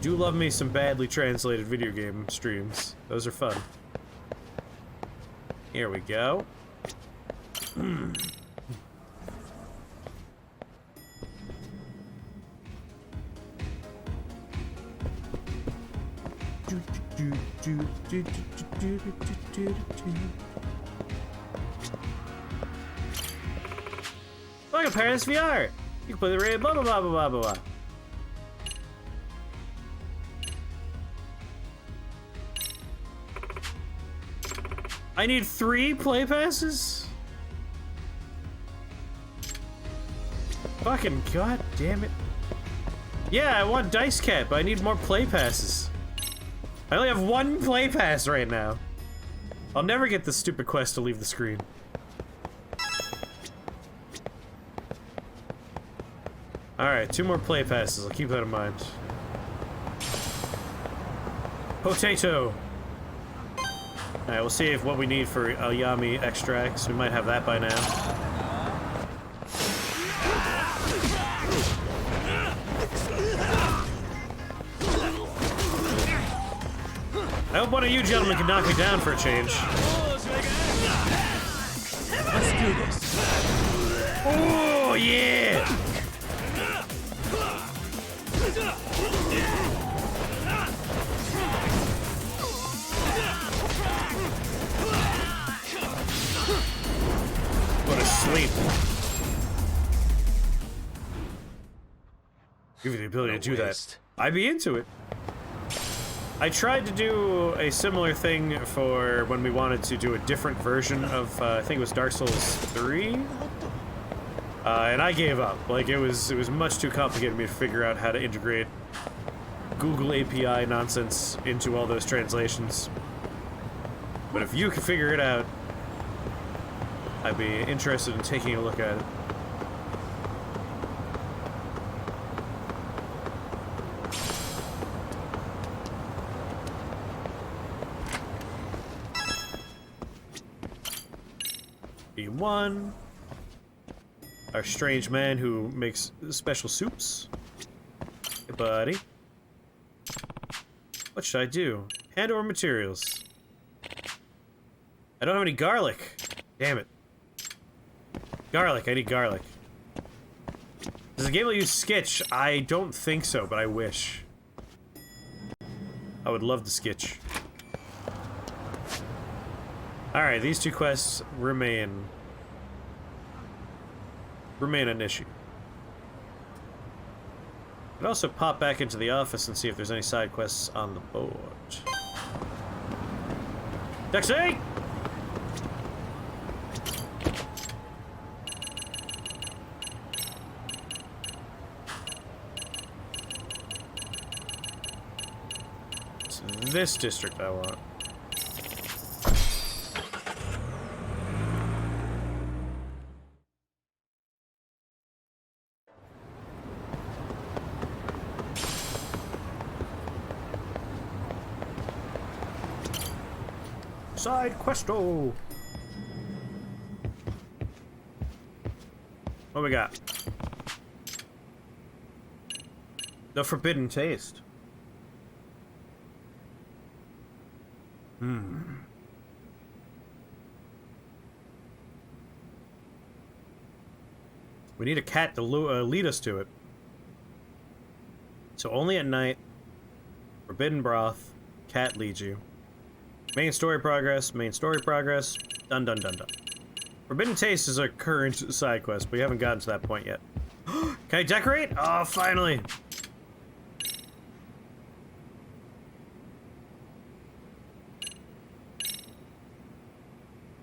do love me some badly translated video game streams. Those are fun. Here we go. Look at Paris VR! You can play the raid, blah blah blah blah blah blah. I need 3 play passes? Fucking god damn it. Yeah, I want dice cap, but I need more play passes. I only have 1 play pass right now. I'll never get this stupid quest to leave the screen. Alright, 2 more play passes. I'll keep that in mind. Potato! Alright, we'll see if what we need for Yami extracts. We might have that by now. I hope one of you gentlemen can knock me down for a change. Let's do this. Oh, yeah! Go to sleep. Give you the ability to do that. I'd be into it. I tried to do a similar thing for when we wanted to do a different version of, I think it was Dark Souls 3? And I gave up. Like, it was much too complicated for me to figure out how to integrate Google API nonsense into all those translations. But if you can figure it out, I'd be interested in taking a look at it. B1. Our strange man who makes special soups. Hey, buddy. What should I do? Hand over materials. I don't have any garlic. Damn it. Garlic, I need garlic. Does the game let you sketch? I don't think so, but I wish. I would love to sketch. Alright, these 2 quests remain an issue. I'd also pop back into the office and see if there's any side quests on the board. Taxi! It's this district I want. Side questo. What we got? The forbidden taste. We need a cat to lead us to it. So only at night. Forbidden broth. Cat leads you. Main story progress, main story progress. Dun dun dun dun. Forbidden taste is a current side quest, but we haven't gotten to that point yet. Can I decorate? Oh, finally!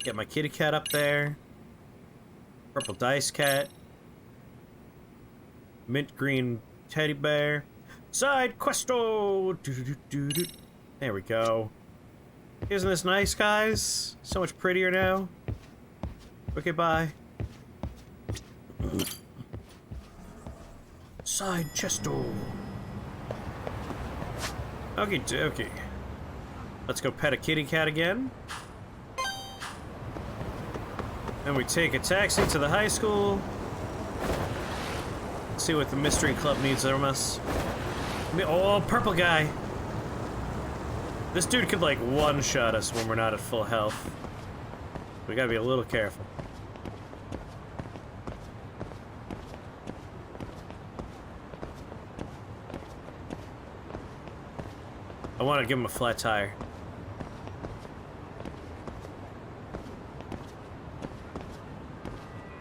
Get my kitty cat up there. Purple dice cat. Mint green teddy bear. Side questo! There we go. Isn't this nice, guys? So much prettier now. Okay, bye. Side chesto. Okay, dokie. Let's go pet a kitty cat again. Then we take a taxi to the high school. See what the mystery club needs from us. Oh, purple guy. This dude could like one-shot us when we're not at full health. We gotta be a little careful. I want to give him a flat tire.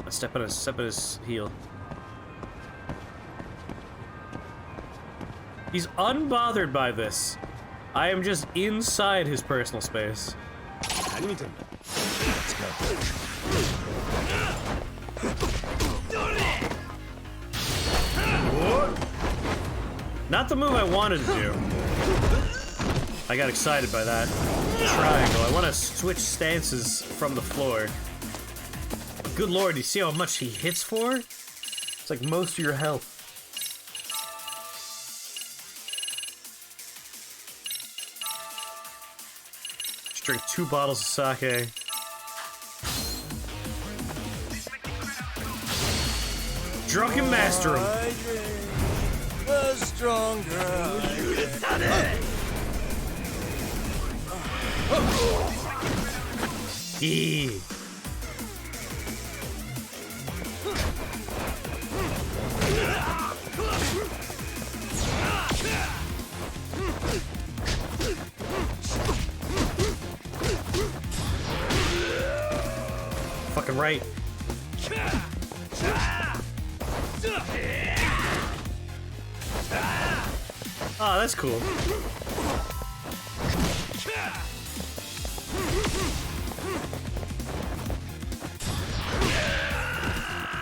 Step on his heel. He's unbothered by this. I am just inside his personal space. Let's go. What? Not the move I wanted to do. I got excited by that. Triangle. I want to switch stances from the floor. Good lord, you see how much he hits for? It's like most of your health. Just drink 2 bottles of sake. Drunken master him. The stronger. Eee. Fucking right. Oh, that's cool.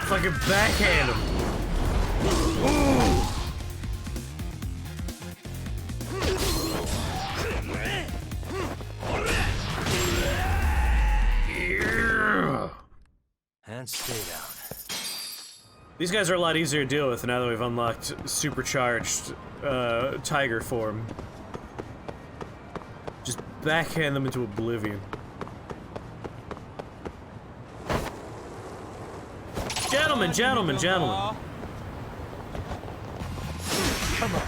Fucking backhand him. Ooh. Yeah. And stay down. These guys are a lot easier to deal with now that we've unlocked supercharged tiger form. Just backhand them into oblivion. Gentlemen, gentlemen, gentlemen. Come on.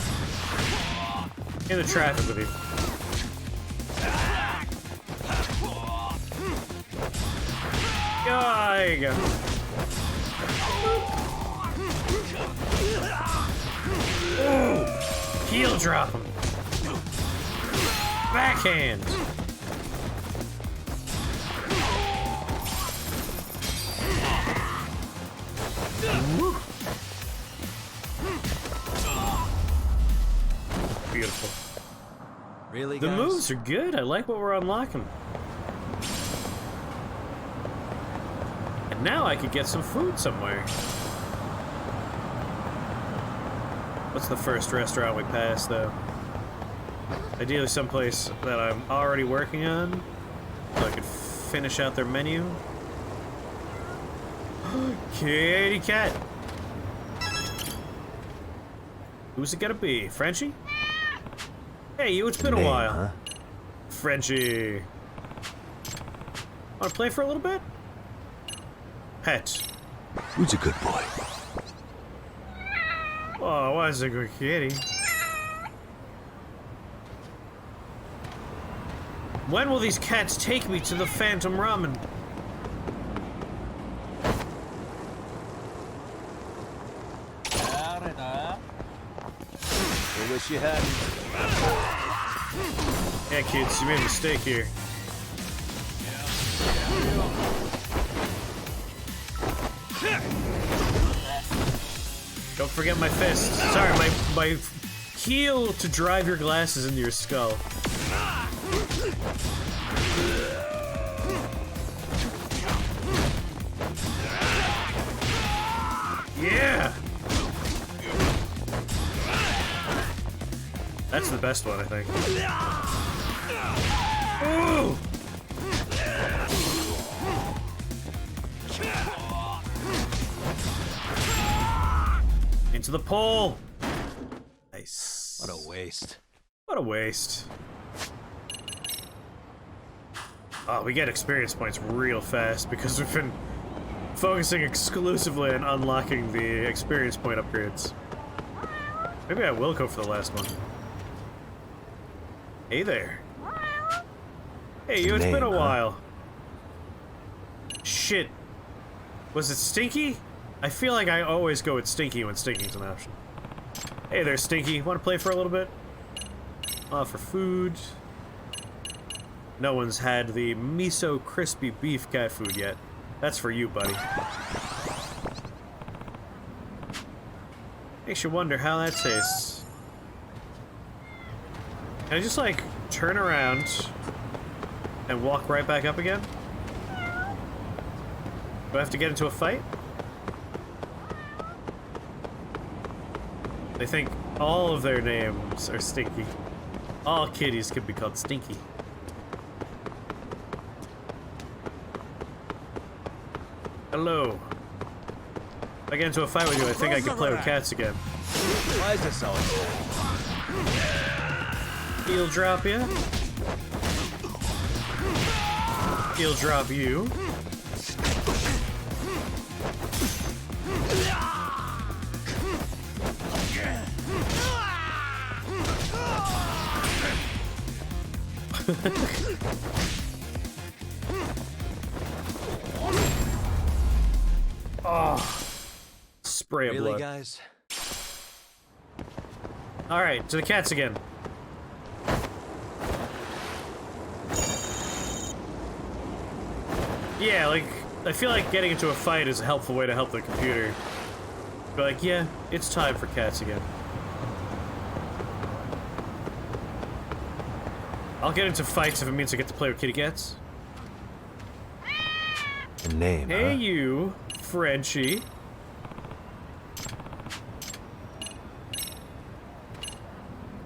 In the traffic with you. There you go. Ooh. Heel drop him. Backhand. Woo. Beautiful. Really, The guys? moves are good. I like what we're unlocking. And now I could get some food somewhere. What's the first restaurant we pass, though? Ideally someplace that I'm already working on, so I could finish out their menu. Kitty cat! Who's it gonna be? Frenchie? Hey, you, it's been a while. Huh? Frenchie. Wanna play for a little bit? Pet. Who's a good boy? Oh, why is it a good kitty? When will these cats take me to the Phantom Ramen? I wish you hadn't. Yeah, kids, you made a mistake here. Don't forget my fist. Sorry, my heel to drive your glasses into your skull. Yeah! That's the best one, I think. Ooh! Into the pole! Nice. What a waste. What a waste. Oh, we get experience points real fast because we've been focusing exclusively on unlocking the experience point upgrades. Maybe I will go for the last one. Hey there. Hey, you, it's been a while. Shit. Was it Stinky? I feel like I always go with Stinky when Stinky's an option. Hey there, Stinky. Want to play for a little bit? For food. No one's had the miso crispy beef cat food yet. That's for you, buddy. Makes you wonder how that tastes. Can I just, like, turn around and walk right back up again? Do I have to get into a fight? They think all of their names are Stinky. All kitties could be called Stinky. Hello. If I get into a fight with you, I think I can play with cats again. Why is this all? He'll drop you. He'll drop you. Oh, spray of Really, blood. guys? All right, to the cats again. Yeah, like, I feel like getting into a fight is a helpful way to help the computer. But like, yeah, it's time for cats again. I'll get into fights if it means I get to play with kitty cats. The name, Hey, huh? you, Frenchie.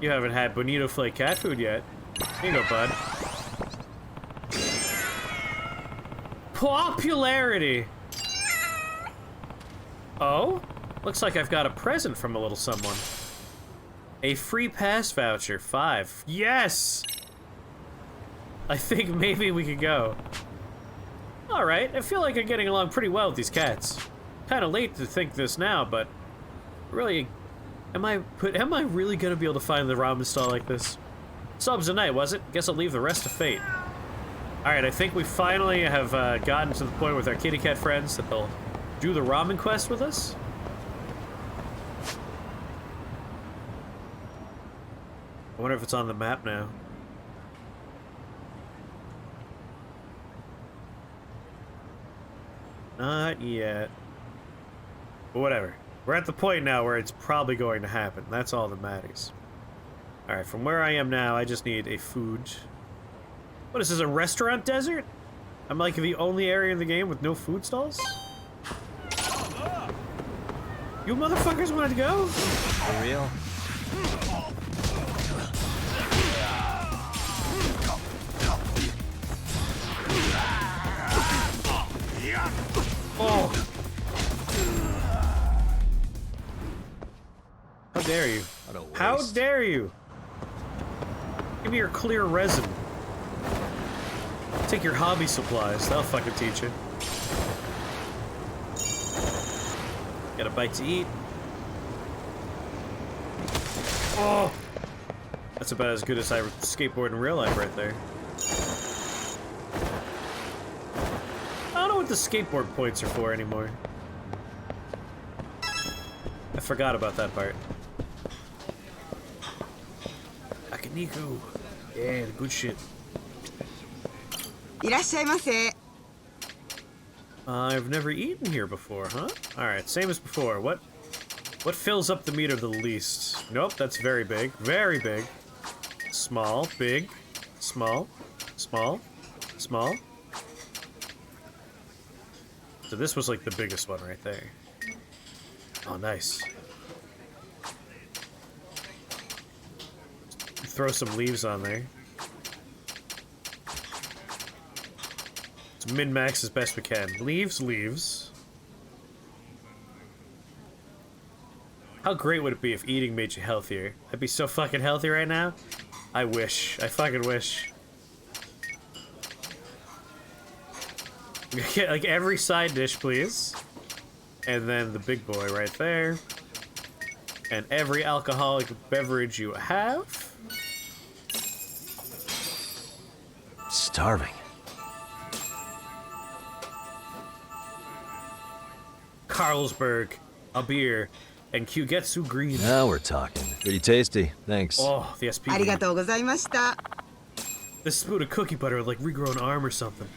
You haven't had Bonito Flake cat food yet. Here you go, bud. Popularity! Oh? Looks like I've got a present from a little someone. A free pass voucher, 5. Yes! I think maybe we could go. Alright, I feel like I'm getting along pretty well with these cats. Kinda late to think this now, but really, am I really gonna be able to find the ramen stall like this? Subs a night, was it? Guess I'll leave the rest to fate. Alright, I think we finally have gotten to the point with our kitty cat friends that they'll do the ramen quest with us. I wonder if it's on the map now. Not yet. But whatever. We're at the point now where it's probably going to happen. That's all that matters. Alright, from where I am now, I just need a food. What is this, a restaurant desert? I'm like the only area in the game with no food stalls? You motherfuckers wanted to go? For real? Oh! How dare you? What a waste. How dare you? Give me your clear resin. Take your hobby supplies. That'll fucking teach you. Got a bite to eat. Oh! That's about as good as I skateboard in real life right there. I don't know what the skateboard points are for anymore. I forgot about that part. Akiniku. Yeah, the good shit. いらっしゃいませ。 I've never eaten here before, huh? Alright, same as before. What fills up the meter the least? Nope, that's very big. Very big. Small, big, small, small, small. So this was like the biggest one right there. Oh, nice. Throw some leaves on there. Let's min-max as best we can. Leaves, leaves. How great would it be if eating made you healthier? I'd be so fucking healthy right now. I wish. I fucking wish. Get like every side dish, please. And then the big boy right there. and every alcoholic beverage you have. Starving. Carlsberg, a beer, and Kyugetsu green. Now we're talking. Pretty tasty. Thanks. Oh, the SP. ありがとうございました。 This spoon of cookie butter would like regrow an arm or something.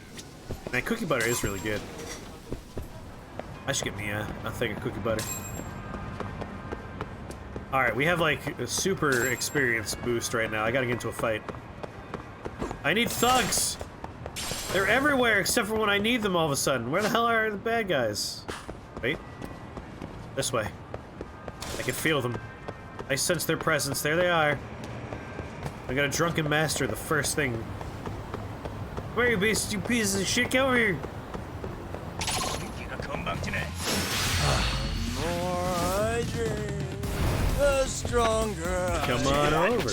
Man, cookie butter is really good. I should get me a thing of cookie butter. Alright, we have like a super experience boost right now. I gotta get into a fight. I need thugs! They're everywhere except for when I need them all of a sudden. Where the hell are the bad guys? Wait. This way. I can feel them. I sense their presence. There they are. I got a drunken master, the first thing. Where are you, beast? You pieces of shit, come over here! The more I drink, the stronger. Come on over.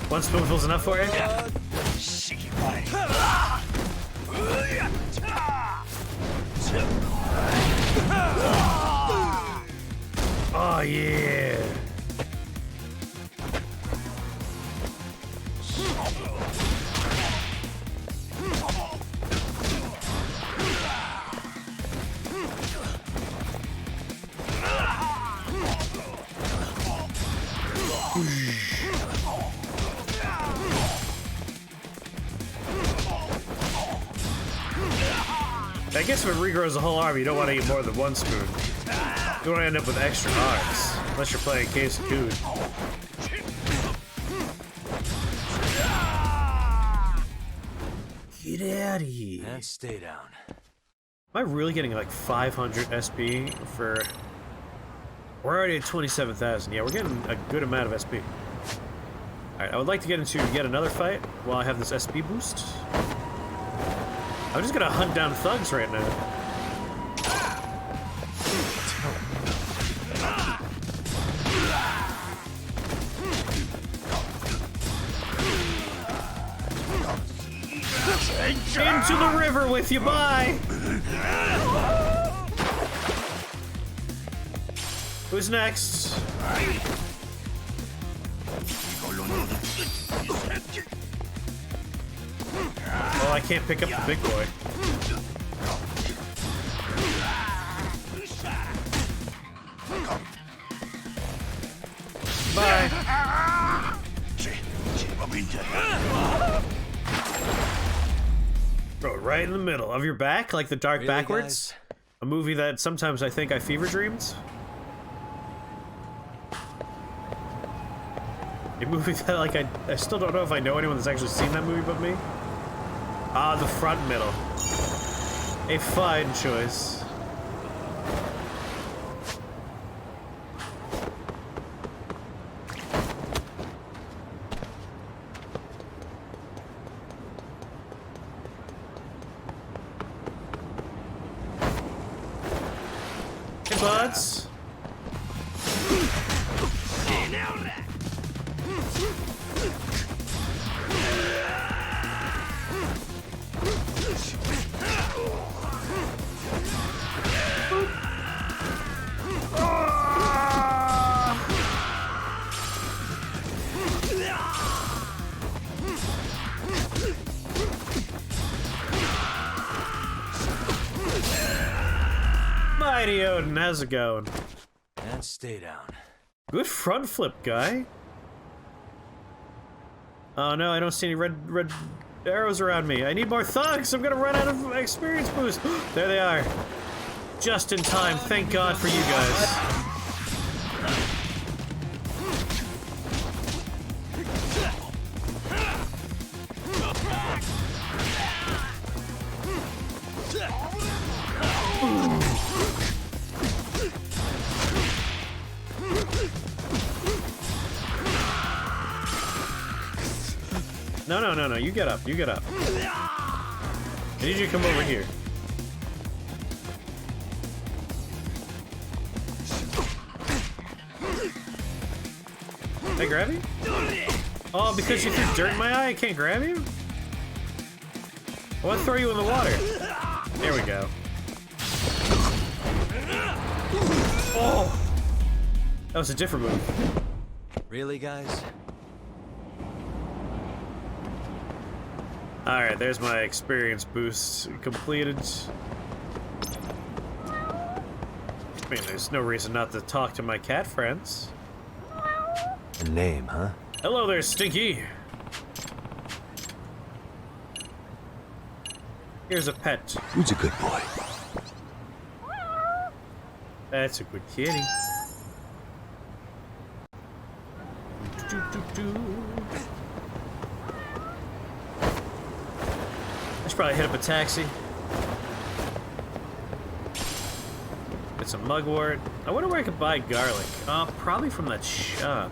One spoonful's enough for you? Oh yeah! I guess if it regrows the whole arm, you don't want to eat more than one spoon. You want to end up with extra arms, unless you're playing Case of Food. Get out of here. And stay down. Am I really getting like 500 SP for... We're already at 27,000. Yeah, we're getting a good amount of SP. Alright, I would like to get into yet another fight while I have this SP boost. I'm just gonna hunt down thugs right now. Into the river with you, bye! Who's next? Oh, I can't pick up the big boy. Bye. Throw it right in the middle of your back, like the Dark Really, Backwards. guys? A movie that sometimes I think I fever dreamed. A movie that, like, I still don't know if I know anyone that's actually seen that movie but me. Ah, the front middle. A fine choice. Hey, buds. Mighty Odin, how's it going? And stay down. Good front flip, guy. Oh no, I don't see any red arrows around me. I need more thugs. I'm gonna run out of experience boost. There they are. Just in time. Thank God for you guys. No, you get up, you get up. I need you to come over here. Can I grab you? Oh, because you threw dirt in my eye, I can't grab you? I want to throw you in the water. There we go. Oh! That was a different move. Really, guys? Alright, there's my experience boost completed. I mean, there's no reason not to talk to my cat friends. A name, huh? Hello there, Stinky. Here's a pet. Who's a good boy? That's a good kitty. I should probably hit up a taxi. Get some mugwort. I wonder where I could buy garlic. Probably from that shop.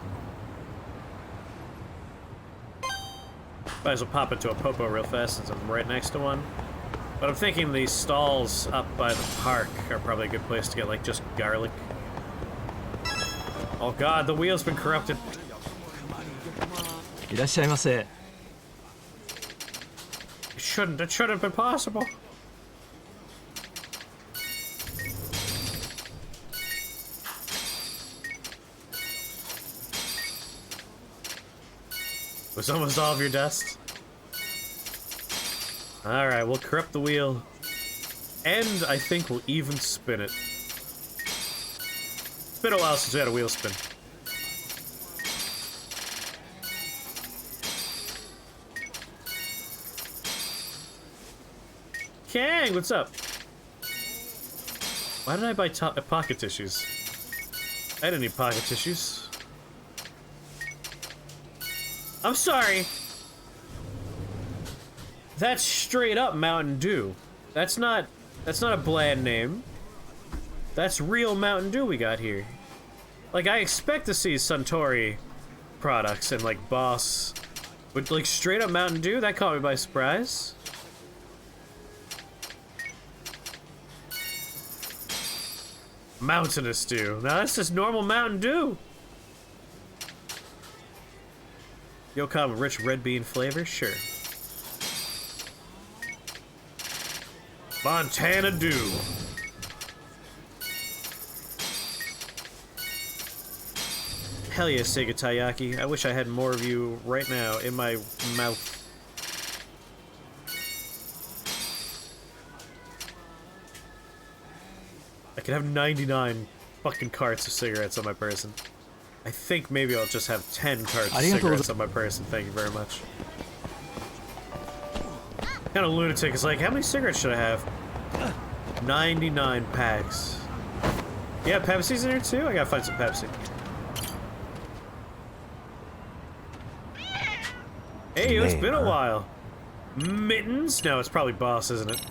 Might as well pop into a popo real fast since I'm right next to one. But I'm thinking these stalls up by the park are probably a good place to get, like, just garlic. Oh god, the wheel's been corrupted. いらっしゃいませ。 It shouldn't have been possible. Was almost all of your dust. Alright, we'll corrupt the wheel. And I think we'll even spin it. It's been a while since we had a wheel spin. Kang, what's up? Why did I buy pocket tissues? I didn't need pocket tissues. I'm sorry. That's straight up Mountain Dew. That's not a bland name. That's real Mountain Dew we got here. Like, I expect to see Suntory products and like Boss, but like straight up Mountain Dew, that caught me by surprise. Mountainous Dew. Now that's just normal Mountain Dew. You'll come with rich red bean flavor? Sure. Montana Dew. Hell yeah, Sega Taiyaki. I wish I had more of you right now in my mouth. I could have 99 fucking carts of cigarettes on my person. I think maybe I'll just have 10 carts of cigarettes on my person. Thank you very much. Kind of lunatic is like, how many cigarettes should I have? 99 packs. Yeah, Pepsi's in here too? I gotta find some Pepsi. Hey, it's been a while. Mittens? No, it's probably Boss, isn't it?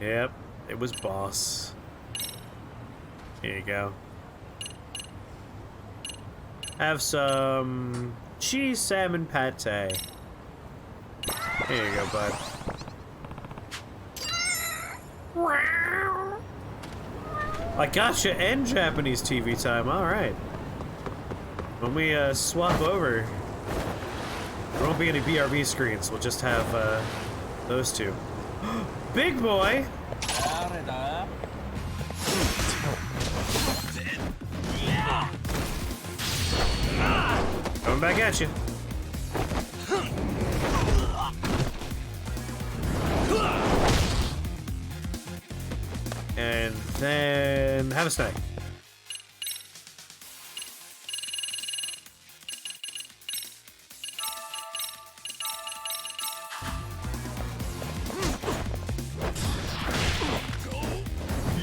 Yep, it was Boss. Here you go. Have some cheese salmon pate. Here you go, bud. I gotcha, and Japanese TV time. All right. When we swap over, there won't be any BRB screens. We'll just have those two. Big boy. Coming back at you. And then have a snack.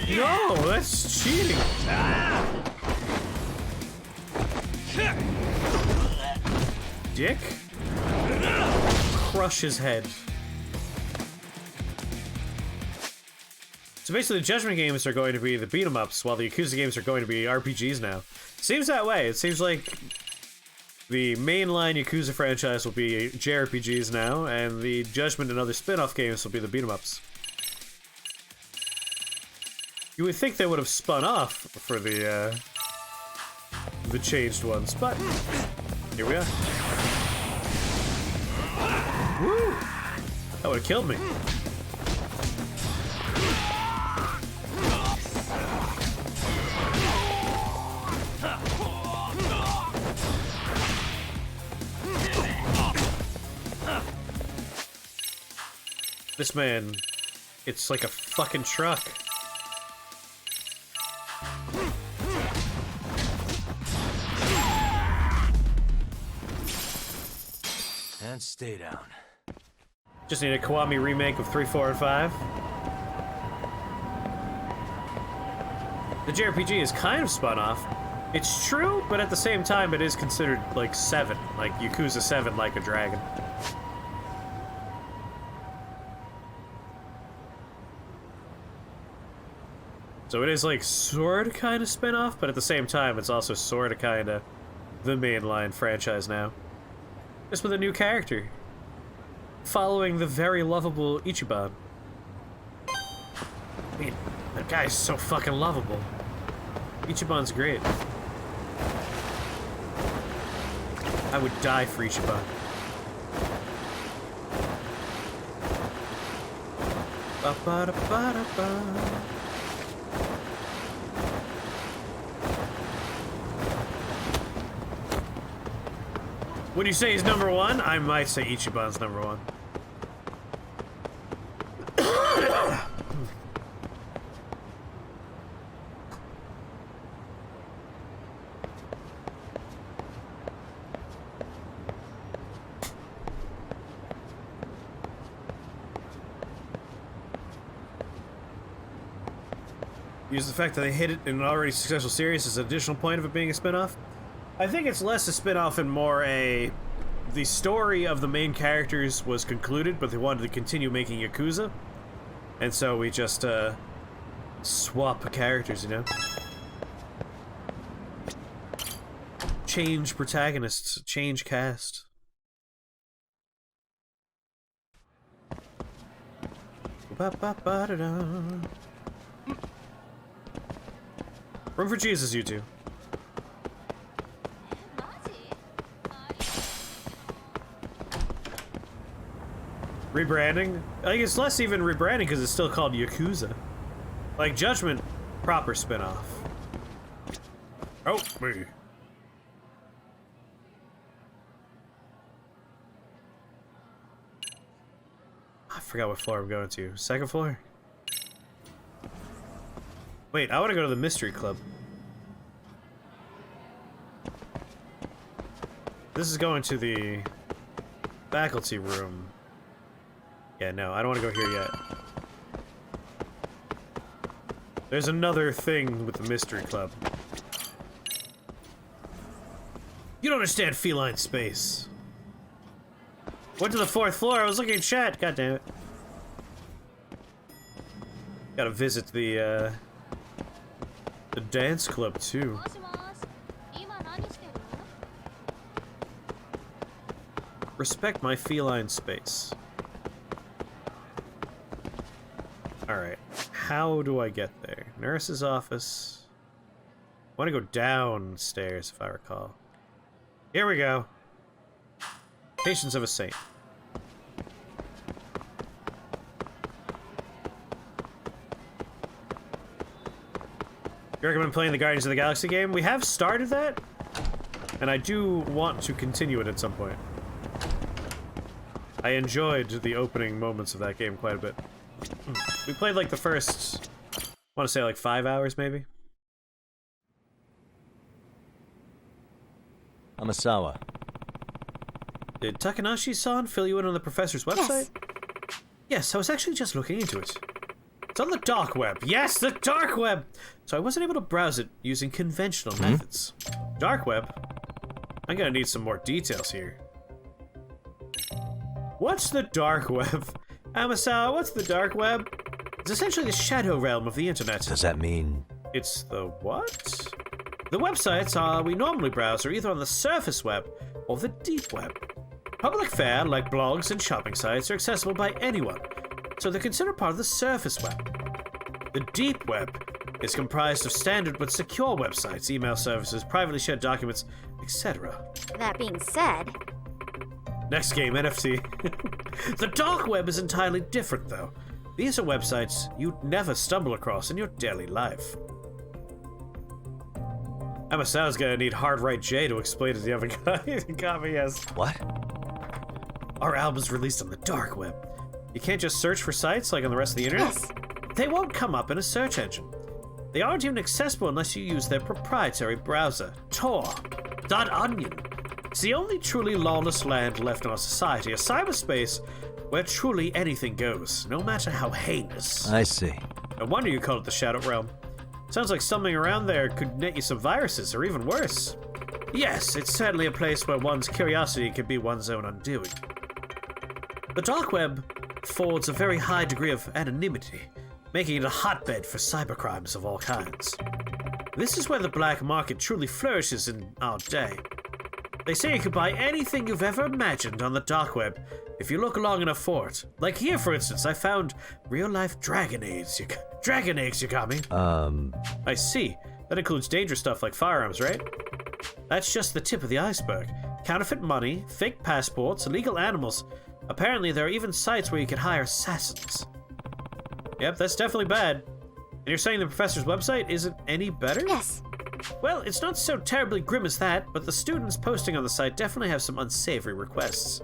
No, that's cheating. Dick. Crush his head. So basically, the Judgment games are going to be the beat-em-ups, while the Yakuza games are going to be RPGs now. Seems that way. It seems like the mainline Yakuza franchise will be JRPGs now, and the Judgment and other spin-off games will be the beat-em-ups. You would think they would have spun off for the changed ones, but here we are. Woo! That would have killed me. This man, it's like a fucking truck. And stay down. Just need a Kiwami remake of 3, 4, and 5. The JRPG is kind of spun off. It's true, but at the same time, it is considered like 7, like Yakuza 7, like a dragon. So it is like sort of kind of spin off, but at the same time, it's also sort of kind of the mainline franchise now. Just with a new character. Following the very lovable Ichiban. I mean, that guy's so fucking lovable. Ichiban's great. I would die for Ichiban. Ba-ba-da-ba-da-ba. When you say he's number 1, I might say Ichiban's number 1. Use the fact that they hit it in an already successful series as an additional point of it being a spin-off. I think it's less a spin-off and more a... The story of the main characters was concluded, but they wanted to continue making Yakuza. And so we just, swap characters, you know? Change protagonists, change cast. Ba-ba-ba-da-da. Room for Jesus, you two. Rebranding? Like, it's less even rebranding because it's still called Yakuza. Like, Judgment, proper spin-off. Oh, me. I forgot what floor I'm going to. Second floor? Wait, I want to go to the Mystery Club. This is going to the faculty room. Yeah, no, I don't want to go here yet. There's another thing with the Mystery Club. You don't understand feline space. Went to the 4th floor, I was looking at chat, god damn it. Gotta visit the dance club too. Respect my feline space. Alright, how do I get there? Nurse's office. I want to go downstairs if I recall. Here we go. Patience of a Saint. You recommend playing the Guardians of the Galaxy game? We have started that, and I do want to continue it at some point. I enjoyed the opening moments of that game quite a bit. We played like the first, I want to say like 5 hours maybe. Amasawa. Did Takanashi-san fill you in on the professor's website? Yes, I was actually just looking into it. It's on the dark web. Yes, the dark web! So I wasn't able to browse it using conventional methods. Dark web? I'm gonna need some more details here. What's the dark web? Amasawa, what's the dark web? It's essentially the shadow realm of the internet. Does that mean... It's the what? The websites we normally browse are either on the surface web or the deep web. Public fare, like blogs and shopping sites, are accessible by anyone, so they're considered part of the surface web. The deep web is comprised of standard but secure websites, email services, privately shared documents, etc. That being said... Next game, NFT. The dark web is entirely different, though. These are websites you'd never stumble across in your daily life. Amasao's gonna need Hard Right J to explain to the other guy. Got me, yes. What? Our album's released on the dark web. You can't just search for sites like on the rest of the internet? Yes. They won't come up in a search engine. They aren't even accessible unless you use their proprietary browser, Tor.onion. It's the only truly lawless land left in our society, a cyberspace where truly anything goes, no matter how heinous. I see. No wonder you call it the Shadow Realm. Sounds like something around there could net you some viruses, or even worse. Yes, it's certainly a place where one's curiosity could be one's own undoing. The dark web affords a very high degree of anonymity, making it a hotbed for cybercrimes of all kinds. This is where the black market truly flourishes in our day. They say you can buy anything you've ever imagined on the dark web if you look long enough for it. Like here, for instance, I found real-life dragon eggs, Yagami. I see. That includes dangerous stuff like firearms, right? That's just the tip of the iceberg. Counterfeit money, fake passports, illegal animals. Apparently, there are even sites where you can hire assassins. Yep, that's definitely bad. And you're saying the professor's website isn't any better? Yes. Well, it's not so terribly grim as that, but the students posting on the site definitely have some unsavory requests.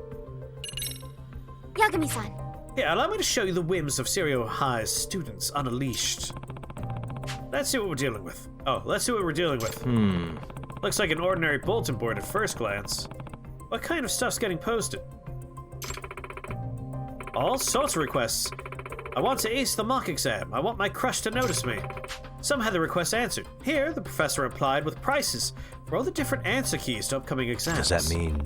Yagami-san. Yeah, allow me to show you the whims of Serio High's students unleashed. Let's see what we're dealing with. Oh, let's see what we're dealing with. Looks like an ordinary bulletin board at first glance. What kind of stuff's getting posted? All sorts of requests. I want to ace the mock exam. I want my crush to notice me. Some had the request answered. Here, the professor replied with prices for all the different answer keys to upcoming exams. Does that mean?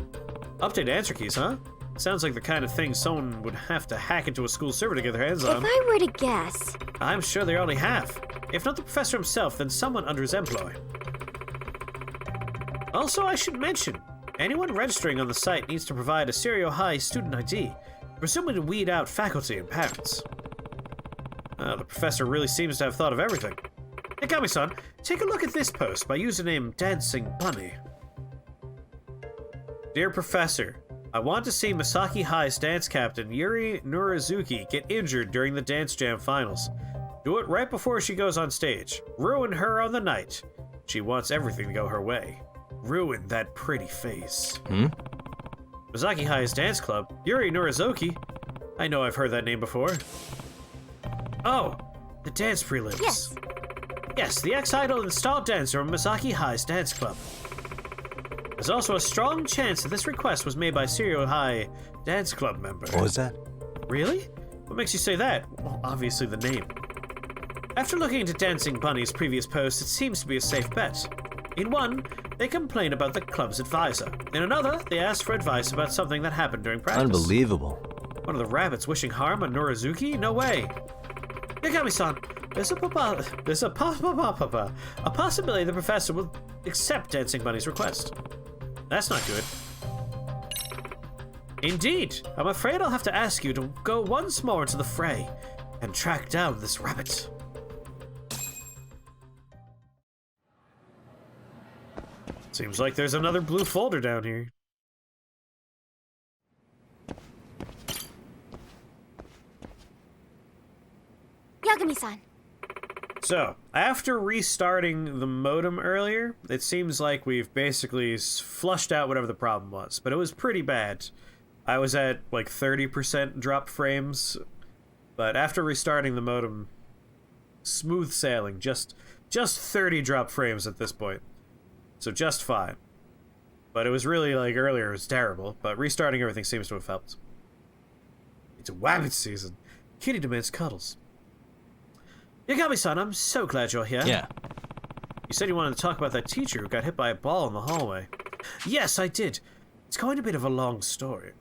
Updated answer keys, huh? Sounds like the kind of thing someone would have to hack into a school server to get their hands on. If I were to guess... I'm sure they already have. If not the professor himself, then someone under his employ. Also, I should mention, anyone registering on the site needs to provide a Serio High student ID, presumably to weed out faculty and parents. The professor really seems to have thought of everything. Yagami-san, take a look at this post by username Dancing Bunny. Dear Professor, I want to see Misaki High's dance captain Yuri Nurazuki get injured during the Dance Jam finals. Do it right before she goes on stage. Ruin her on the night. She wants everything to go her way. Ruin that pretty face. Misaki High's dance club? Yuri Nurazuki? I know I've heard that name before. Oh, the dance prelims. Yes. Yes, the ex-idol and star dancer of Misaki High's dance club. There's also a strong chance that this request was made by Serio High dance club member. What was that? Really? What makes you say that? Well, obviously the name. After looking into Dancing Bunny's previous posts, it seems to be a safe bet. In one, they complain about the club's advisor. In another, they ask for advice about something that happened during practice. Unbelievable. One of the rabbits wishing harm on Nurazuki? No way. Yagami-san, there's a possibility the professor will accept Dancing Bunny's request. That's not good. Indeed, I'm afraid I'll have to ask you to go once more into the fray and track down this rabbit. Seems like there's another blue folder down here. Yagami-san. So, after restarting the modem earlier, it seems like we've basically flushed out whatever the problem was, but it was pretty bad. I was at like 30% drop frames, but after restarting the modem, smooth sailing, just 30 drop frames at this point. So just fine. But it was really, like earlier, it was terrible, but restarting everything seems to have helped. It's a wabbit season. Kitty demands cuddles. Yagami-san, I'm so glad you're here. Yeah. You said you wanted to talk about that teacher who got hit by a ball in the hallway. Yes, I did. It's going to be a bit of a long story.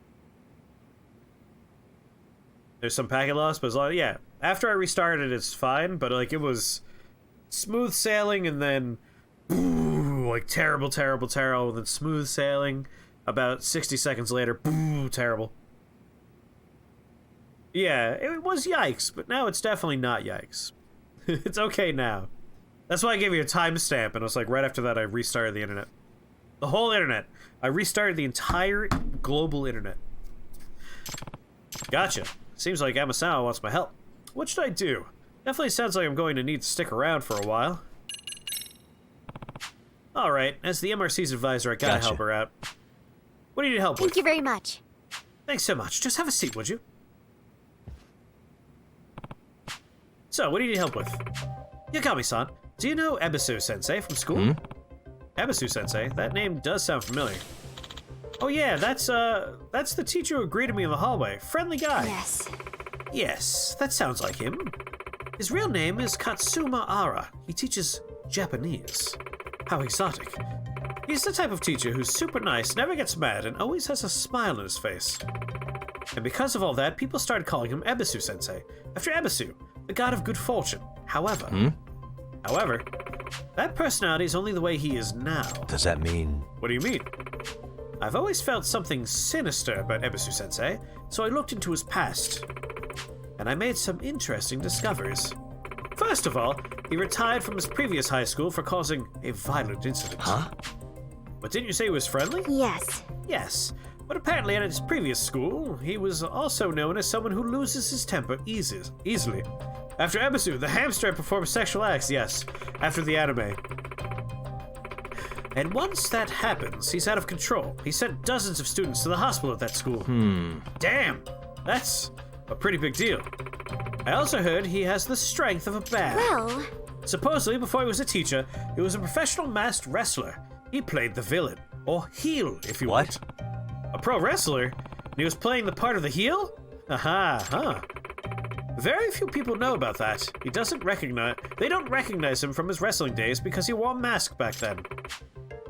There's some packet loss, but yeah. After I restarted, it's fine, but like it was smooth sailing and then like terrible, and then smooth sailing. About 60 seconds later, terrible. Yeah, it was yikes, but now it's definitely not yikes. It's okay now. That's why I gave you a timestamp, and it was like right after that I restarted the internet. The whole internet. I restarted the entire global internet. Gotcha. Seems like Amasawa wants my help. What should I do? Definitely sounds like I'm going to need to stick around for a while. Alright, as the MRC's advisor, I gotta help her out. What do you need help with? Thank you very much. Thanks so much. Just have a seat, would you? So, what do you need help with? Yagami-san, do you know Ebisu-sensei from school? Ebisu-sensei? That name does sound familiar. Oh yeah, that's the teacher who greeted me in the hallway. Friendly guy. Yes. Yes, that sounds like him. His real name is Katsuma Ara. He teaches Japanese. How exotic. He's the type of teacher who's super nice, never gets mad, and always has a smile on his face. And because of all that, people started calling him Ebisu-sensei, after Ebisu, the god of good fortune. However, that personality is only the way he is now. Does that mean... What do you mean? I've always felt something sinister about Ebisu-sensei, so I looked into his past. And I made some interesting discoveries. First of all, he retired from his previous high school for causing a violent incident. Huh? But didn't you say he was friendly? Yes. Yes, but apparently at his previous school, he was also known as someone who loses his temper easily. After Ebisu, the hamster performs sexual acts, yes, after the anime. And once that happens, he's out of control. He sent dozens of students to the hospital at that school. Damn, that's a pretty big deal. I also heard he has the strength of a bear. Well... Supposedly, before he was a teacher, he was a professional masked wrestler. He played the villain, or heel, if you want. A pro wrestler? And he was playing the part of the heel? Aha, huh. Very few people know about that. They don't recognize him from his wrestling days because he wore a mask back then.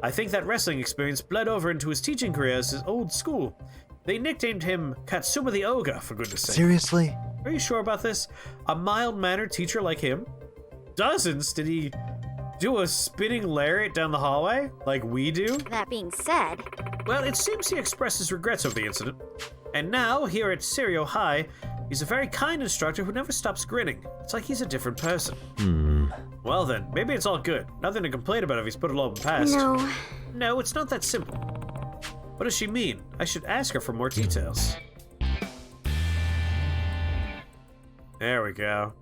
I think that wrestling experience bled over into his teaching career as his old school. They nicknamed him Katsuma the Ogre, for goodness sake. Seriously? Are you sure about this? A mild-mannered teacher like him? Dozens? Did he do a spinning lariat down the hallway, like we do? That being said... Well, it seems he expressed his regrets over the incident. And now, here at Serio High, he's a very kind instructor who never stops grinning. It's like he's a different person. Well then, maybe it's all good. Nothing to complain about if he's put it all in the past. No. No, it's not that simple. What does she mean? I should ask her for more details. There we go.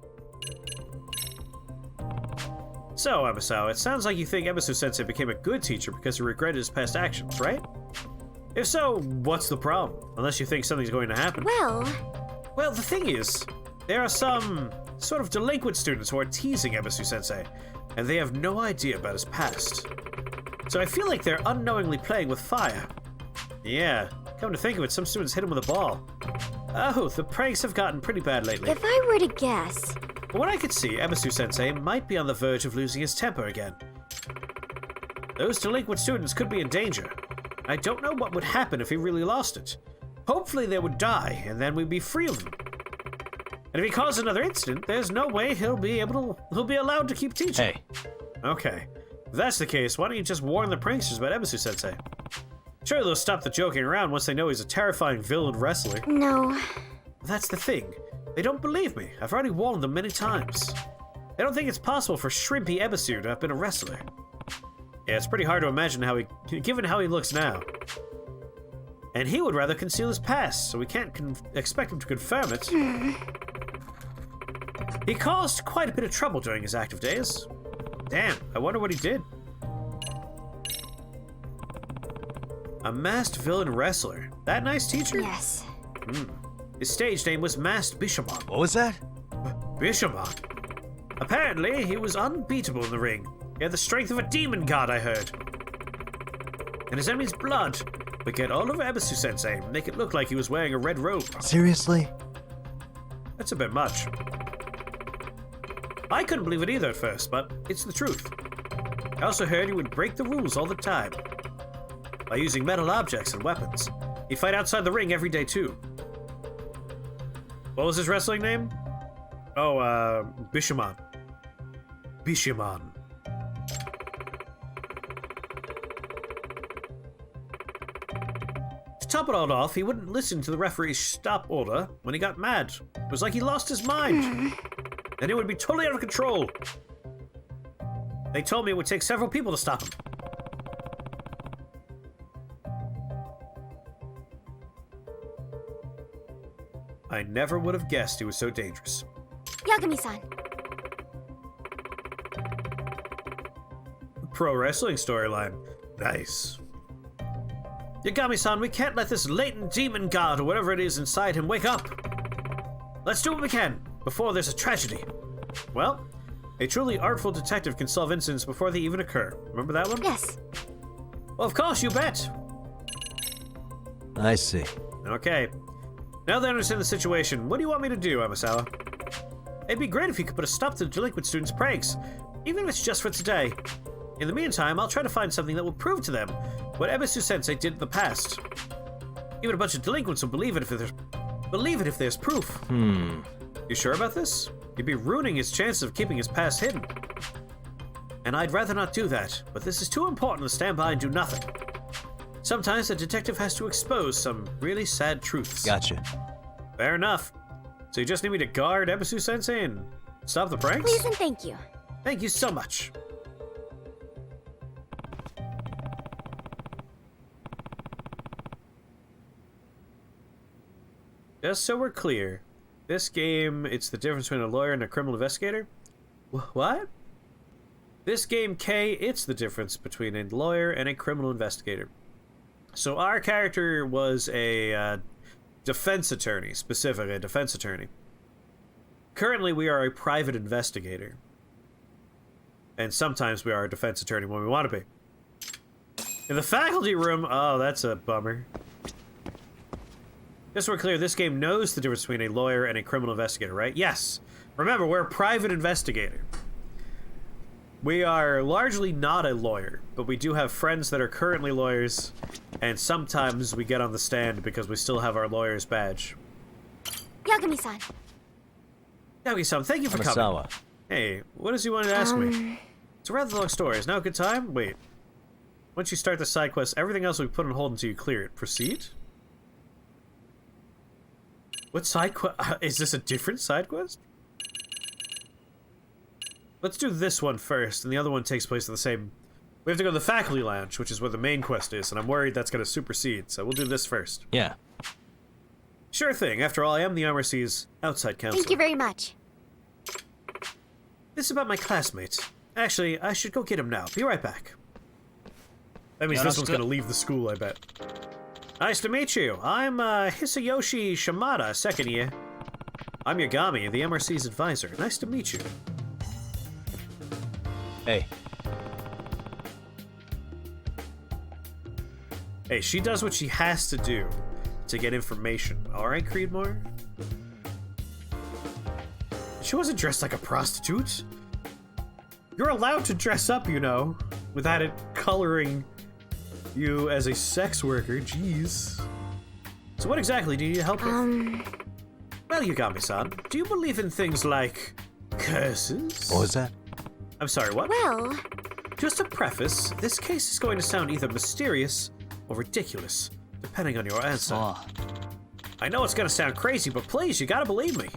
So, Ebisu, it sounds like you think Ebisu-sensei became a good teacher because he regretted his past actions, right? If so, what's the problem? Unless you think something's going to happen. Well, the thing is, there are some sort of delinquent students who are teasing Ebisu-sensei, and they have no idea about his past. So I feel like they're unknowingly playing with fire. Yeah, come to think of it, some students hit him with a ball. Oh, the pranks have gotten pretty bad lately. If I were to guess... From what I could see, Ebisu-sensei might be on the verge of losing his temper again. Those delinquent students could be in danger. I don't know what would happen if he really lost it. Hopefully they would die, and then we'd be free of them. And if he causes another incident, there's no way he'll be allowed to keep teaching. Hey. Okay. If that's the case, why don't you just warn the pranksters about Ebisu-sensei? Sure, they'll stop the joking around once they know he's a terrifying villain wrestler. No. That's the thing. They don't believe me. I've already warned them many times. They don't think it's possible for Shrimpy Ebisu to have been a wrestler. Yeah, it's pretty hard to imagine given how he looks now. And he would rather conceal his past, so we can't expect him to confirm it. He caused quite a bit of trouble during his active days. Damn, I wonder what he did. A masked villain wrestler. That nice teacher? Yes. His stage name was Masked Bishamon. What was that? Bishamon? Apparently, he was unbeatable in the ring. He had the strength of a demon god, I heard. And his enemy's blood would get all over Ebisu-sensei and make it look like he was wearing a red robe. Seriously? That's a bit much. I couldn't believe it either at first, but it's the truth. I also heard he would break the rules all the time. By using metal objects and weapons. He'd fight outside the ring every day, too. What was his wrestling name? Oh, Bishamon. Bishamon. To top it all off, he wouldn't listen to the referee's stop order when he got mad. It was like he lost his mind. Then he would be totally out of control. They told me it would take several people to stop him. I never would have guessed he was so dangerous. Yagami-san. Pro wrestling storyline. Nice. Yagami-san, we can't let this latent demon god or whatever it is inside him wake up. Let's do what we can before there's a tragedy. Well, a truly artful detective can solve incidents before they even occur. Remember that one? Yes. Well, of course, you bet. I see. Okay. Now that I understand the situation, what do you want me to do, Amasawa? It'd be great if you could put a stop to the delinquent students' pranks, even if it's just for today. In the meantime, I'll try to find something that will prove to them what Ebisu Sensei did in the past. Even a bunch of delinquents will believe it if there's proof. You sure about this? You'd be ruining his chances of keeping his past hidden. And I'd rather not do that, but this is too important to stand by and do nothing. Sometimes a detective has to expose some really sad truths. Gotcha. Fair enough. So you just need me to guard Ebisu Sensei and stop the pranks? Please and thank you. Thank you so much. Just so we're clear, this game, it's the difference between a lawyer and a criminal investigator? What? This game, K, it's the difference between a lawyer and a criminal investigator. So our character was a defense attorney, specifically a defense attorney. Currently, we are a private investigator. And sometimes we are a defense attorney when we want to be. In the faculty room, oh, that's a bummer. Just so we're clear, this game knows the difference between a lawyer and a criminal investigator, right? Yes. Remember, we're a private investigator. We are largely not a lawyer, but we do have friends that are currently lawyers, and sometimes we get on the stand because we still have our lawyer's badge. Yagami-san. Yagi-san, thank you for coming. Amasawa. Hey, what does he want to ask me? It's a rather long story. Is now a good time? Wait. Once you start the side quest, everything else will be put on hold until you clear it. Proceed? What side quest? Is this a different side quest? Let's do this one first, and the other one takes place in the same... We have to go to the faculty lounge, which is where the main quest is, and I'm worried that's going to supersede, so we'll do this first. Yeah. Sure thing. After all, I am the MRC's outside counselor. Thank you very much. This is about my classmates. Actually, I should go get him now. Be right back. That means this one's going to leave the school, I bet. Nice to meet you. I'm Hisayoshi Shimada, second year. I'm Yagami, the MRC's advisor. Nice to meet you. Hey. Hey, she does what she has to do to get information. Alright, Creedmoor? She wasn't dressed like a prostitute. You're allowed to dress up, you know, without it coloring you as a sex worker. Jeez. So what exactly do you need help with? Well, Yagami-san, do you believe in things like curses? What was that? I'm sorry, what? Well, Just to preface, this case is going to sound either mysterious or ridiculous, depending on your answer. I know it's gonna sound crazy, but please, you gotta believe me.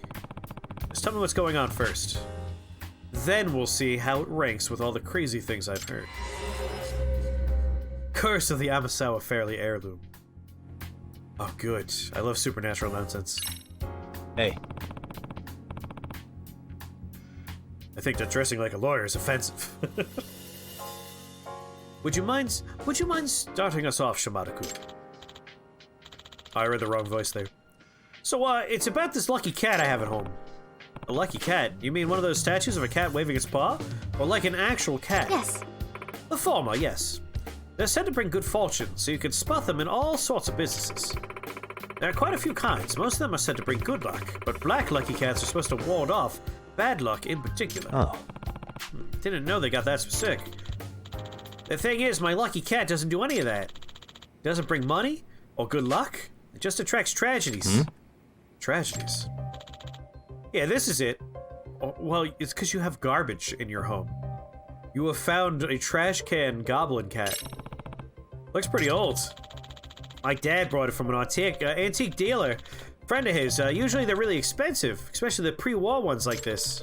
Just tell me what's going on first. Then we'll see how it ranks with all the crazy things I've heard. Curse of the Amasawa Fairly Heirloom. Oh, good. I love supernatural nonsense. Hey. I think that dressing like a lawyer is offensive. Would you mind starting us off, Shimada-kun? I read the wrong voice there. So, it's about this lucky cat I have at home. A lucky cat? You mean one of those statues of a cat waving its paw? Or like an actual cat? yes. The former, yes. They're said to bring good fortune, so you can spot them in all sorts of businesses. There are quite a few kinds. Most of them are said to bring good luck, but black lucky cats are supposed to ward off bad luck in particular. Oh. Didn't know they got that specific. The thing is, my lucky cat doesn't do any of that. It doesn't bring money or good luck. It just attracts tragedies. Tragedies. Yeah, this is it. Oh, well, it's because you have garbage in your home. You have found a trash can goblin cat. Looks pretty old. My dad brought it from an antique dealer. Friend of his. Usually they're really expensive, especially the pre-war ones like this.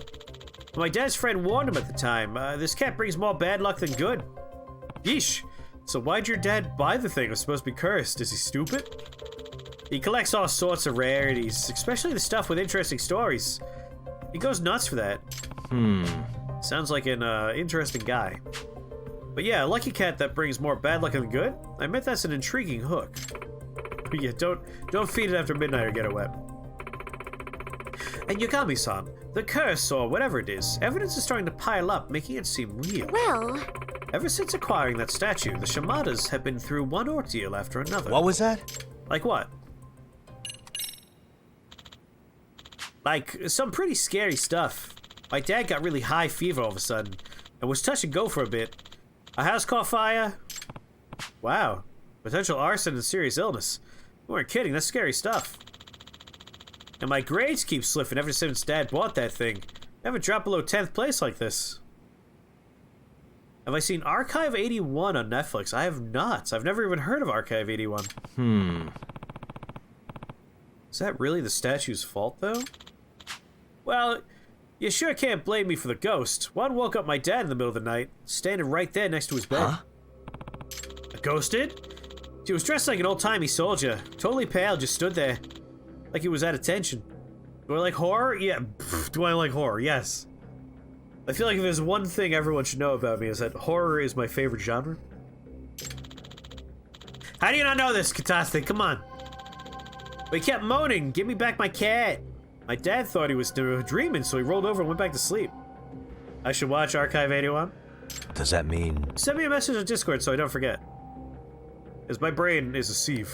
My dad's friend warned him at the time. This cat brings more bad luck than good. Yeesh. So why'd your dad buy the thing? It was supposed to be cursed. Is he stupid? He collects all sorts of rarities, especially the stuff with interesting stories. He goes nuts for that. Sounds like an interesting guy. But yeah, a lucky cat that brings more bad luck than good? I bet that's an intriguing hook. But yeah, don't feed it after midnight or get it wet. And Yagami-san, the curse or whatever it is, evidence is starting to pile up, making it seem real. Well, Ever since acquiring that statue, the Shimadas have been through one ordeal after another. What was that? Like what? Like, some pretty scary stuff. My dad got really high fever all of a sudden, and was touch and go for a bit. A house caught fire. Wow. Potential arson and serious illness. You weren't kidding, that's scary stuff. And my grades keep slipping ever since Dad bought that thing. Never dropped below 10th place like this. Have I seen Archive 81 on Netflix? I have not. I've never even heard of Archive 81. Is that really the statue's fault, though? Well, you sure can't blame me for the ghost. One woke up my dad in the middle of the night, standing right there next to his bed. Huh? A ghost did? He was dressed like an old-timey soldier. Totally pale, just stood there. Like he was at attention. Do I like horror? Yeah. Do I like horror? Yes. I feel like if there's one thing everyone should know about me is that horror is my favorite genre. How do you not know this, Katasti? Come on. But he kept moaning, give me back my cat. My dad thought he was dreaming, so he rolled over and went back to sleep. I should watch Archive 81. Does that mean... Send me a message on Discord so I don't forget. Because my brain is a sieve.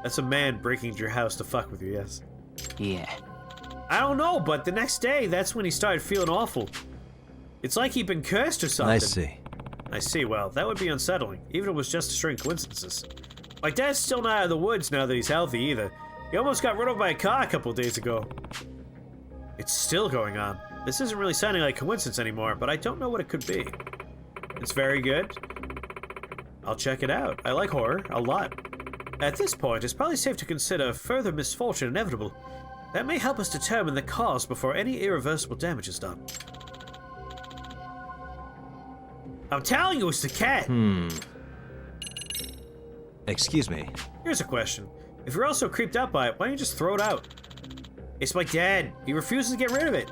That's a man breaking into your house to fuck with you, yes. Yeah. I don't know, but the next day, that's when he started feeling awful. It's like he'd been cursed or something. I see. I see, well, that would be unsettling, even if it was just a string of coincidences. My dad's still not out of the woods now that he's healthy, either. He almost got run over by a car a couple of days ago. It's still going on. This isn't really sounding like coincidence anymore, but I don't know what it could be. It's very good. I'll check it out. I like horror, a lot. At this point, it's probably safe to consider further misfortune inevitable. That may help us determine the cause before any irreversible damage is done. I'm telling you, it's the cat! Excuse me. Here's a question. If you're all so creeped out by it, why don't you just throw it out? It's my dad. He refuses to get rid of it.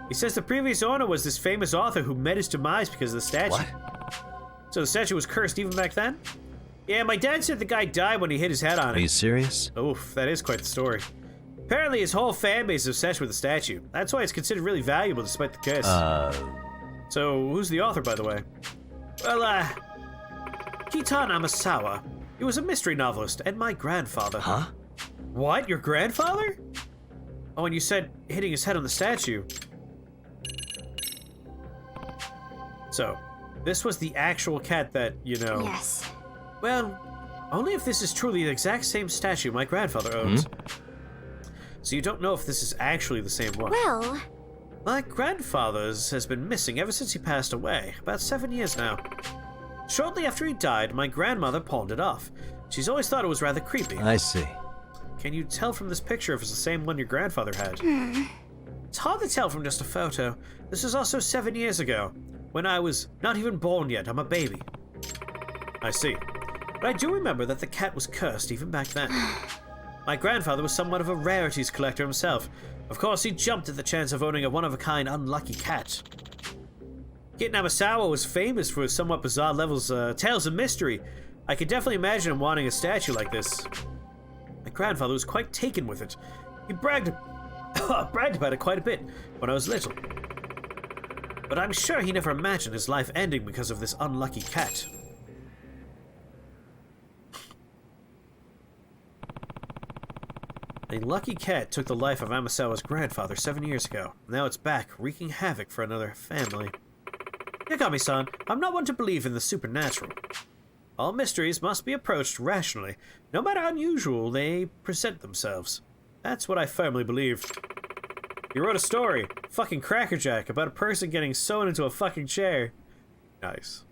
He says the previous owner was this famous author who met his demise because of the statue. What? So the statue was cursed even back then? Yeah, my dad said the guy died when he hit his head on it. Are you serious? Oof, that is quite the story. Apparently his whole fan base is obsessed with the statue. That's why it's considered really valuable despite the curse. So, who's the author, by the way? Well, Kitan Amasawa. He was a mystery novelist and my grandfather. Huh? What? Your grandfather? Oh, and you said hitting his head on the statue. So, this was the actual cat that, you know... yes. Well, only if this is truly the exact same statue my grandfather owns. So you don't know if this is actually the same one. Well, My grandfather's has been missing ever since he passed away, about 7 years now. Shortly after he died, my grandmother pawned it off. She's always thought it was rather creepy. I see. Can you tell from this picture if it's the same one your grandfather had? It's hard to tell from just a photo. This was also 7 years ago, when I was not even born yet. I'm a baby. I see. But I do remember that the cat was cursed even back then. My grandfather was somewhat of a rarities collector himself. Of course, he jumped at the chance of owning a one-of-a-kind unlucky cat. Kit Namasawa was famous for his somewhat bizarre tales of mystery. I could definitely imagine him wanting a statue like this. My grandfather was quite taken with it. He bragged about it quite a bit when I was little. But I'm sure he never imagined his life ending because of this unlucky cat. A lucky cat took the life of Amasawa's grandfather 7 years ago. Now it's back, wreaking havoc for another family. Yagami-san, I'm not one to believe in the supernatural. All mysteries must be approached rationally. No matter how unusual they present themselves. That's what I firmly believe. You wrote a story, fucking crackerjack, about a person getting sewn into a fucking chair. Nice.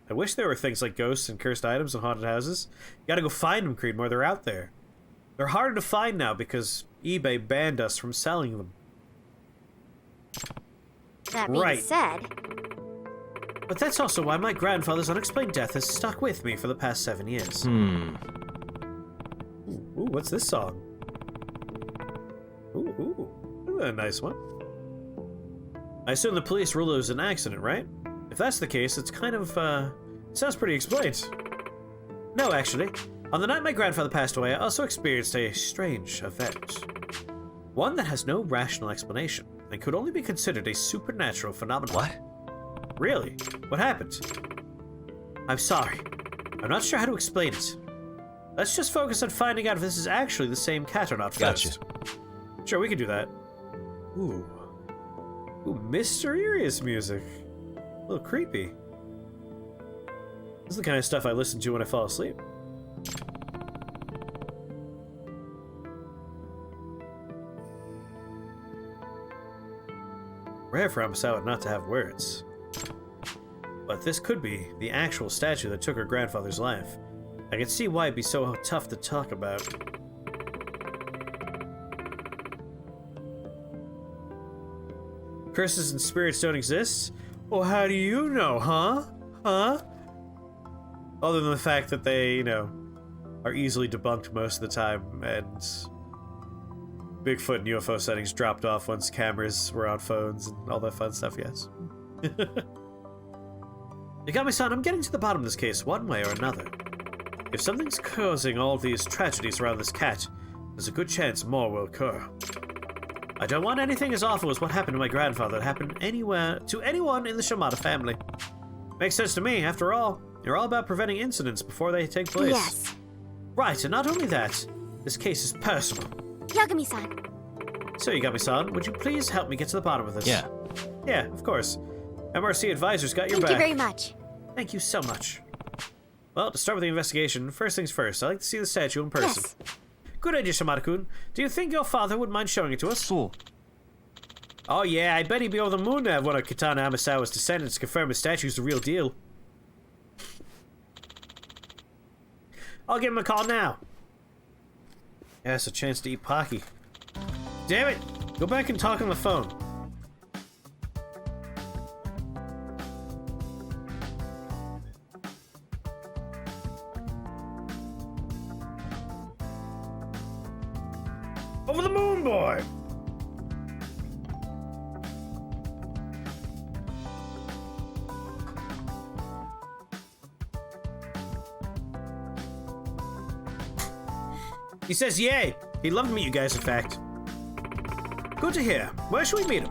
I wish there were things like ghosts and cursed items in haunted houses. You gotta go find them, Creedmoor. They're out there. They're harder to find now because eBay banned us from selling them. that being Right. said, But that's also why my grandfather's unexplained death has stuck with me for the past 7 years. Ooh, what's this song? Ooh, a nice one. I assume the police ruled it was an accident, right? If that's the case, it's kind of, sounds pretty explained. No, actually. On the night my grandfather passed away, I also experienced a strange event. One that has no rational explanation, and could only be considered a supernatural phenomenon. What? Really? What happened? I'm sorry. I'm not sure how to explain it. Let's just focus on finding out if this is actually the same cat or not first. Gotcha. Sure, we can do that. Ooh. Ooh, mysterious music. A little creepy. This is the kind of stuff I listen to when I fall asleep. Rare for Amasawa not to have words. But this could be the actual statue that took her grandfather's life. I can see why it'd be so tough to talk about. Curses and spirits don't exist? Well, how do you know, huh? Huh? Other than the fact that they, you know, are easily debunked most of the time, and Bigfoot and UFO sightings dropped off once cameras were on phones and all that fun stuff, yes. You got me, son. I'm getting to the bottom of this case one way or another. If something's causing all these tragedies around this cat, there's a good chance more will occur. I don't want anything as awful as what happened to my grandfather to happen anywhere to anyone in the Shimada family. Makes sense to me, after all. You're all about preventing incidents before they take place. Yes. Right, and not only that, this case is personal. Yagami-san. So, Yagami-san, would you please help me get to the bottom of this? Yeah. Yeah, of course. MRC advisors got your back. Thank you very much. Thank you so much. Well, to start with the investigation, first things first, I'd like to see the statue in person. Yes. Good idea, Shimada-kun. Do you think your father would mind showing it to us? So. Oh yeah, I bet he'd be over the moon to have one of Kitana Amasawa's descendants confirm his statue's the real deal. I'll give him a call now. Yes, a chance to eat Pocky. Damn it! Go back and talk on the phone. Over the moon, boy! He says yay. He'd love to meet you guys, in fact. Good to hear. Where should we meet him?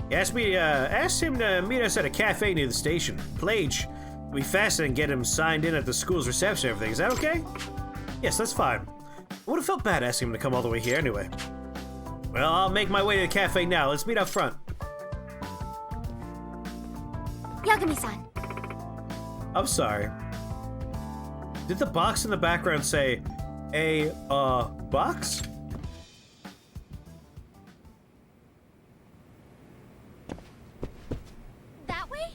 He asked him to meet us at a cafe near the station. Plage. It'll be faster than get him signed in at the school's reception and everything. Is that okay? Yes, that's fine. I would have felt bad asking him to come all the way here anyway. Well, I'll make my way to the cafe now. Let's meet up front. Yagami-san. I'm sorry. Did the box in the background say, a, box? That way?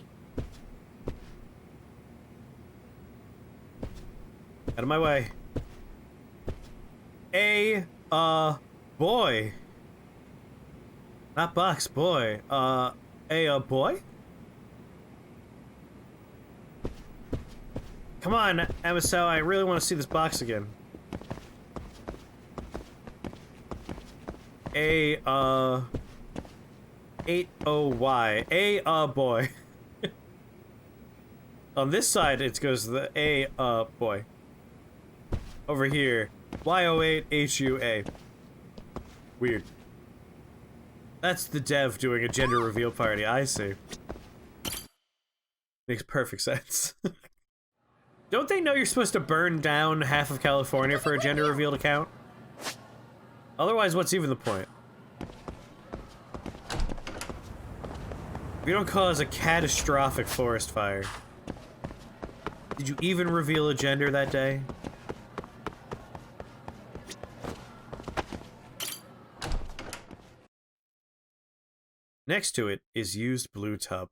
Out of my way. A, boy. Not box, boy. A, boy? Come on, Amasawa, I really want to see this box again. A, 8-O-Y. A, boy. On this side, it goes the A, boy. Over here, Y-O-8-H-U-A. Weird. That's the dev doing a gender reveal party, I see. Makes perfect sense. Don't they know you're supposed to burn down half of California for a gender reveal to count? Otherwise, what's even the point? If you don't cause a catastrophic forest fire. Did you even reveal a gender that day? Next to it is used blue tub.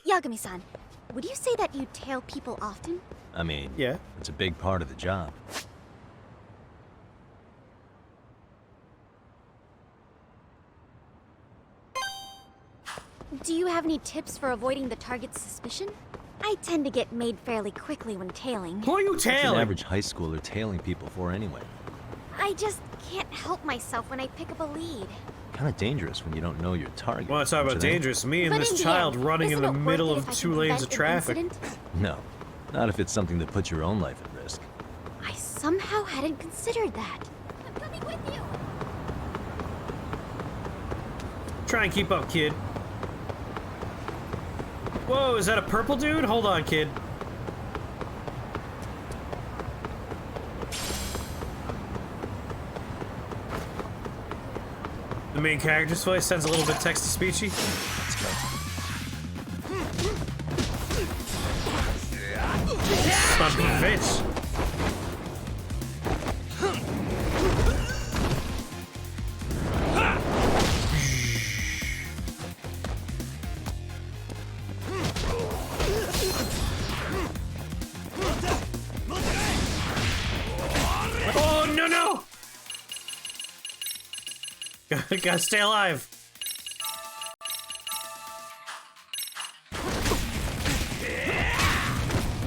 Yagami-san, would you say that you tail people often? I mean, Yeah. it's a big part of the job. Do you have any tips for avoiding the target's suspicion? I tend to get made fairly quickly when tailing. Who are you What's an tailing? average high schooler tailing people for anyway? I just can't help myself when I pick up a lead. Kind of dangerous when you don't know your target. Want to talk don't about you think? dangerous? Me and But this in the child end, running in isn't the it worth middle it of if I 2 can lanes of prevent an traffic. incident? No. Not if it's something that puts your own life at risk. I somehow hadn't considered that. I'm coming with you! Try and keep up, kid. Whoa, is that a purple dude? Hold on, kid. The main character's voice sounds a little bit text-to-speechy. Let's go. Son of a bitch. Oh, no, no! Gotta stay alive.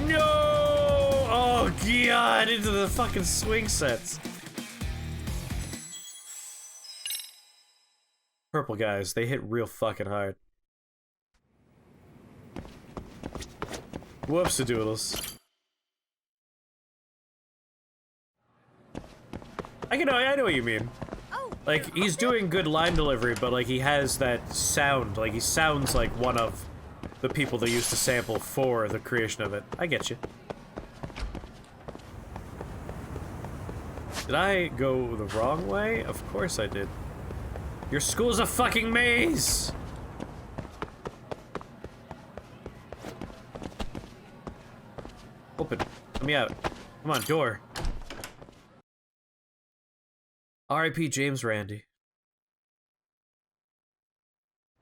No! Oh, God, into the fucking swing sets. Purple guys, they hit real fucking hard. Whoops-a-doodles. I know what you mean. Like, he's doing good line delivery, but, like, he has that sound. Like, he sounds like one of the people they used to sample for the creation of it. I get you. Did I go the wrong way? Of course I did. Your school's a fucking maze! Open. Let me out. Come on, door. R.I.P. James Randi.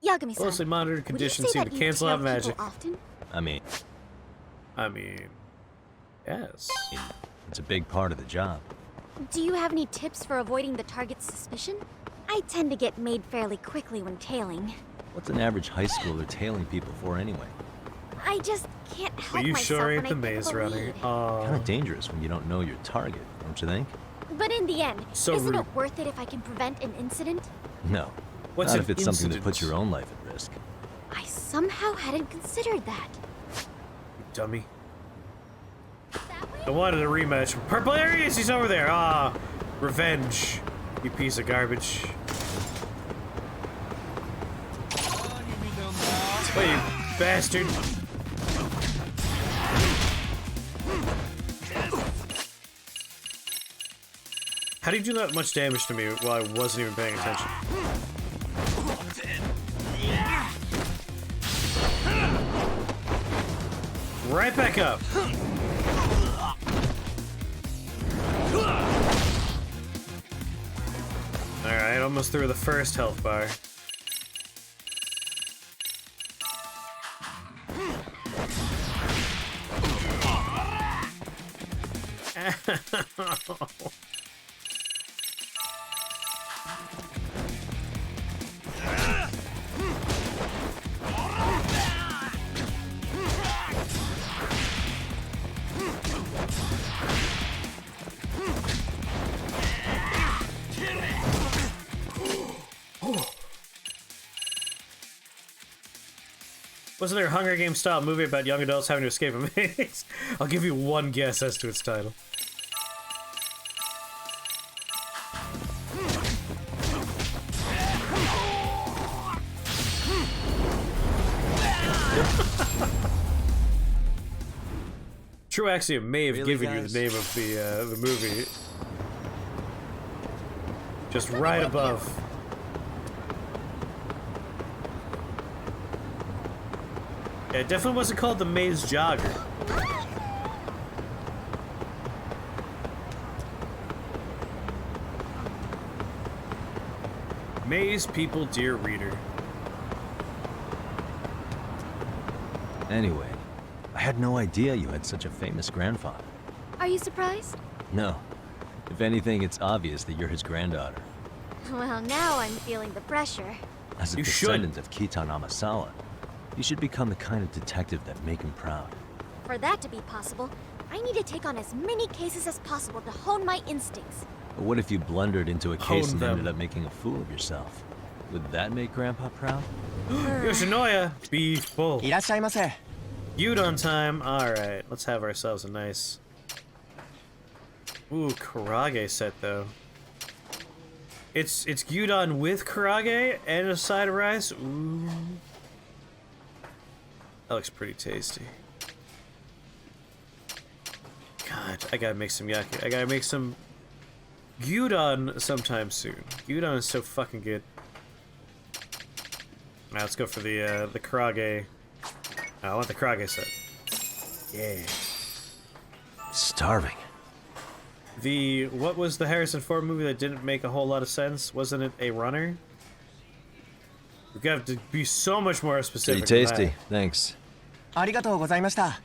Yagami-san, Closely monitored conditions seem to cancel out magic. Often? I mean, yes. it's a big part of the job. Do you have any tips for avoiding the target's suspicion? I tend to get made fairly quickly when tailing. What's an average high schooler tailing people for anyway? I just can't help But you myself sure when ain't I the pick up maze a runner. lead. Kind of dangerous when you don't know your target, don't you think? But in the end, So isn't rude. it worth it if I can prevent an incident? No. What's Not an if it's something that incident? puts your own life at risk. I somehow hadn't considered that. Dummy. That way? I wanted a rematch. Purple areas, he's over there. Ah, revenge. You piece of garbage. Wait, you bastard. How did you do that much damage to me while I wasn't even paying attention? Right back up. Alright, almost through the first health bar. Wasn't there a Hunger Games style movie about young adults having to escape a maze? I'll give you one guess as to its title. True Axiom may have Really, given you guys? the name of the movie. Just right above. Yeah, it definitely wasn't called the Maze Jogger. Maze people, dear reader. Anyway, I had no idea you had such a famous grandfather. Are you surprised? No. If anything, it's obvious that you're his granddaughter. Well, now I'm feeling the pressure. As a You should. descendant of Kitan Amasawa, you should become the kind of detective that make him proud. For that to be possible, I need to take on as many cases as possible to hone my instincts. But what if you blundered into a case Hone and them. ended up making a fool of yourself? Would that make Grandpa proud? Yoshinoya, be full. いらっしゃいませ。Gyudon time. All right, let's have ourselves a nice. Ooh, karage set though. It's gyudon with karage and a side of rice. Ooh, that looks pretty tasty. God, I gotta make some yaki. I gotta make some gyudon sometime soon. Gyudon is so fucking good. Now let's go for the karage. I want the karage set. Yeah. Starving. What was the Harrison Ford movie that didn't make a whole lot of sense? Wasn't it A Runner? We have to be so much more specific. Pretty tasty. Than that. Thanks. ありがとうございました。